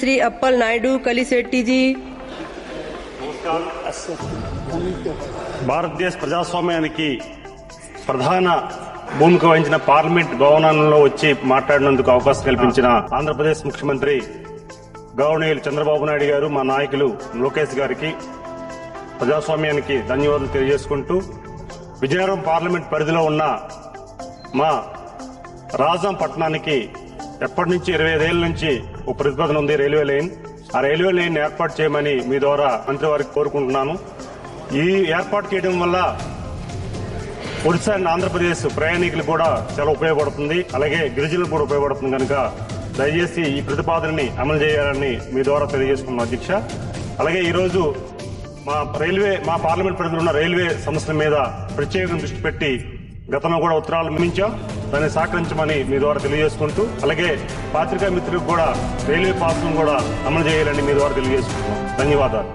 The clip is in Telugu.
श्री अप्पल नायडू कलिशेट्टी जी। భారతదేశ ప్రజాస్వామ్యానికి ప్రధాన భూమిక వహించిన పార్లమెంట్ భవనంలో వచ్చి మాట్లాడినందుకు అవకాశం కల్పించిన ఆంధ్రప్రదేశ్ ముఖ్యమంత్రి గవర్నర్ చంద్రబాబు నాయుడు గారు, మా నాయకులు లోకేష్ గారికి ప్రజాస్వామ్యానికి ధన్యవాదాలు తెలియజేసుకుంటూ, విజయనగరం పార్లమెంట్ పరిధిలో ఉన్న మా రాజాం పట్టణానికి ఎప్పటి నుంచి 25 ఏళ్ల నుంచి ఒక ప్రతిపాదన ఉంది, రైల్వే లైన్. ఆ రైల్వే లైన్ ఏర్పాటు చేయమని మీ ద్వారా మంత్రి వారికి కోరుకుంటున్నాను. ఈ ఏర్పాటు చేయడం వల్ల ఒడిశా అండ్ ఆంధ్రప్రదేశ్ ప్రయాణికులు కూడా చాలా ఉపయోగపడుతుంది, అలాగే గిరిజనులకు కూడా ఉపయోగపడుతుంది. కనుక దయచేసి ఈ ప్రతిపాదనని అమలు చేయాలని మీ ద్వారా తెలియజేసుకున్నాం అధ్యక్ష. అలాగే ఈరోజు మా పార్లమెంట్ పరిధిలో ఉన్న రైల్వే సమస్యల మీద ప్రత్యేకంగా దృష్టి పెట్టి గతంలో కూడా ఉత్తరాలు పంపించాం, దాన్ని సహకరించమని మీ ద్వారా తెలియజేసుకుంటూ, అలాగే పాత్రికా మిత్రులకు కూడా రైల్వే పాస్ను కూడా అమలు చేయాలని మీ ద్వారా తెలియజేసుకుంటున్నాం. ధన్యవాదాలు.